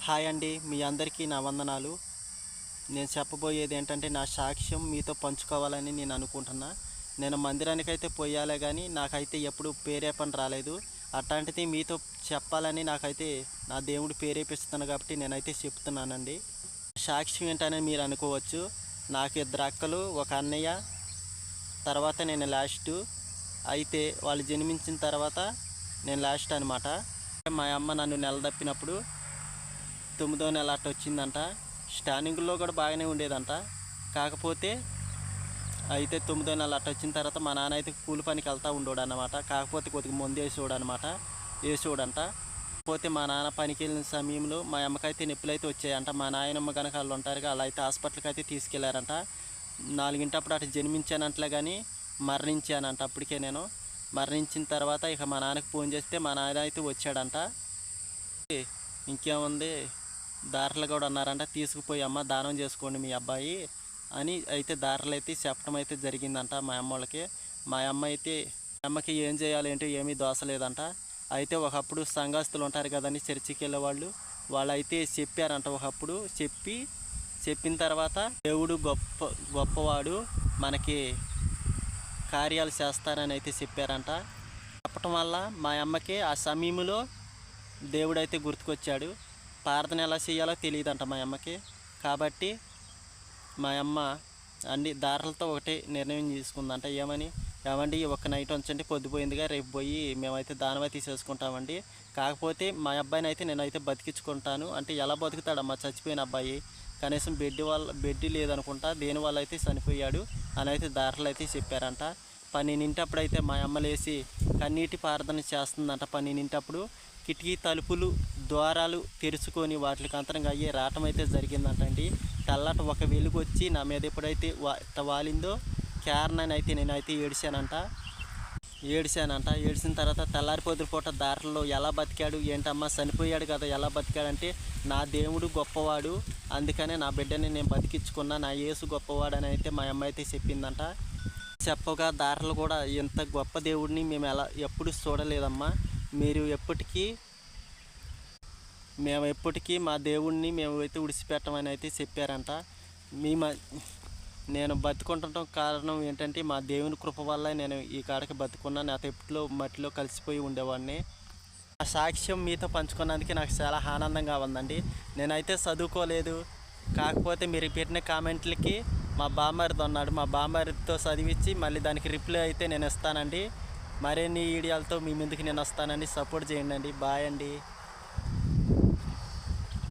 Hi అండి, మీ అందరికీ నా వందనాలు. నేను చెప్పబోయేది ఏంటంటే నా సాక్ష్యం మీతో పంచుకోవాలని నేను అనుకుంటున్నా. నేను మందిరానికైతే పోయాలే కానీ నాకైతే ఎప్పుడు ప్రేరేపణ రాలేదు. అట్లాంటిది మీతో చెప్పాలని నాకైతే నా దేవుడు ప్రేరేపిస్తున్నాను కాబట్టి నేనైతే చెప్తున్నానండి. సాక్ష్యం ఏంటని మీరు అనుకోవచ్చు. నాకు 2 అక్కలు, ఒక అన్నయ్య, తర్వాత నేను లాస్ట్. అయితే వాళ్ళు జన్మించిన తర్వాత నేను లాస్ట్ అనమాట. మా అమ్మ నన్ను నెలదప్పినప్పుడు 9వ నెల అట్ట వచ్చిందంట. స్టార్టింగ్లో కూడా బాగానే ఉండేదంట. కాకపోతే అయితే 9వ నెల అట్ట వచ్చిన తర్వాత మా నాన్న అయితే కూలి పనికి వెళ్తూ ఉండోడు అనమాట. కాకపోతే కొద్దిగా ముందు వేసేవాడంట. పోతే మా నాన్న పనికి వెళ్ళిన సమయంలో మా అమ్మకైతే నొప్పులు అయితే వచ్చాయంట. మా నాయనమ్మ కనుక వాళ్ళు ఉంటారు, అలా అయితే హాస్పిటల్కి అయితే తీసుకెళ్లారంట. 4 అటు జన్మించానంటలే కానీ మరణించానంట. అప్పటికే నేను మరణించిన తర్వాత ఇక మా నాన్నకి ఫోన్ చేస్తే మా నాన్న అయితే వచ్చాడంట. ఇంకేముంది, దారులు కూడా ఉన్నారంట, తీసుకుపోయి అమ్మ దానం చేసుకోండి మీ అబ్బాయి అని అయితే దారులు అయితే చెప్పడం అయితే జరిగిందంట మా అమ్మ వాళ్ళకి. మా అమ్మకి ఏం చేయాలి ఏంటో ఏమీ దోసలేదంట. అయితే ఒకప్పుడు సంఘస్థులు ఉంటారు కదండి, చర్చికి వెళ్ళే వాళ్ళు అయితే చెప్పారంట. ఒకప్పుడు చెప్పిన తర్వాత దేవుడు గొప్పవాడు, మనకి కార్యాలు చేస్తారని అయితే చెప్పారంట. చెప్పటం వల్ల మా అమ్మకి ఆ సమయంలో దేవుడైతే గుర్తుకొచ్చాడు. ప్రార్థన ఎలా చేయాలో తెలియదంట మా అమ్మకి. కాబట్టి మా అమ్మ అన్ని దారులతో ఒకటే నిర్ణయం తీసుకుందంట. ఏమండి ఒక నైట్ ఉంచండి, పొద్దుపోయిందిగా, రేపు పోయి మేమైతే దానమే తీసేసుకుంటామండి. కాకపోతే మా అబ్బాయిని అయితే నేనైతే బతికించుకుంటాను అంటే. ఎలా బతుకుతాడమ్మా చచ్చిపోయిన అబ్బాయి, కనీసం బెడ్ లేదనుకుంటా, దేనివల్ల అయితే చనిపోయాడు అని అయితే దారులు అయితే చెప్పారంట. 12 అయితే మా అమ్మ లేచి కన్నీటి ప్రార్థన చేస్తుందంట. 12 కిటికీ తలుపులు ద్వారాలు తెరుచుకొని వాటికి అంతరంగా అయ్యే రావటం అయితే జరిగిందంట అండి. తెల్లట ఒక వెలుగు వచ్చి నా మీద ఎప్పుడైతే వాలిందో క్యారనని అయితే నేనైతే ఏడిశానంట. ఏడిసిన తర్వాత తెల్లారిపోతుల పూట దారిలో ఎలా బతికాడు ఏంటమ్మా, చనిపోయాడు కదా ఎలా బతికాడంటే, నా దేవుడు గొప్పవాడు, అందుకనే నా బిడ్డని నేను బతికించుకున్నా, నా యేసు గొప్పవాడు అని అయితే మా అమ్మ అయితే చెప్పిందంట. చెప్పగా దారులు కూడా ఇంత గొప్ప దేవుడిని మేము ఎప్పుడు చూడలేదమ్మా, మేము ఎప్పటికీ మా దేవుడిని మేము అయితే విడిచిపెట్టమని అయితే చెప్పారంట. నేను బతుకుండటం కారణం ఏంటంటే మా దేవుని కృప వల్ల నేను ఈ కాడకి బతుకున్నా. నా ఎప్పుడో మట్టిలో కలిసిపోయి ఉండేవాడిని. ఆ సాక్ష్యం మీతో పంచుకున్నందుకు నాకు చాలా ఆనందంగా ఉందండి. నేనైతే చదువుకోలేదు, కాకపోతే మీరు పెట్టిన కామెంట్లకి మా బామ్మరిది ఉన్నాడు, మా బామ్మరిదితో చదివించి మళ్ళీ దానికి రిప్లై అయితే నేను ఇస్తానండి. మరిన్ని వీడియోలతో మీ ముందుకు నేను వస్తానండి. సపోర్ట్ చేయండి. బాయ్ అండి.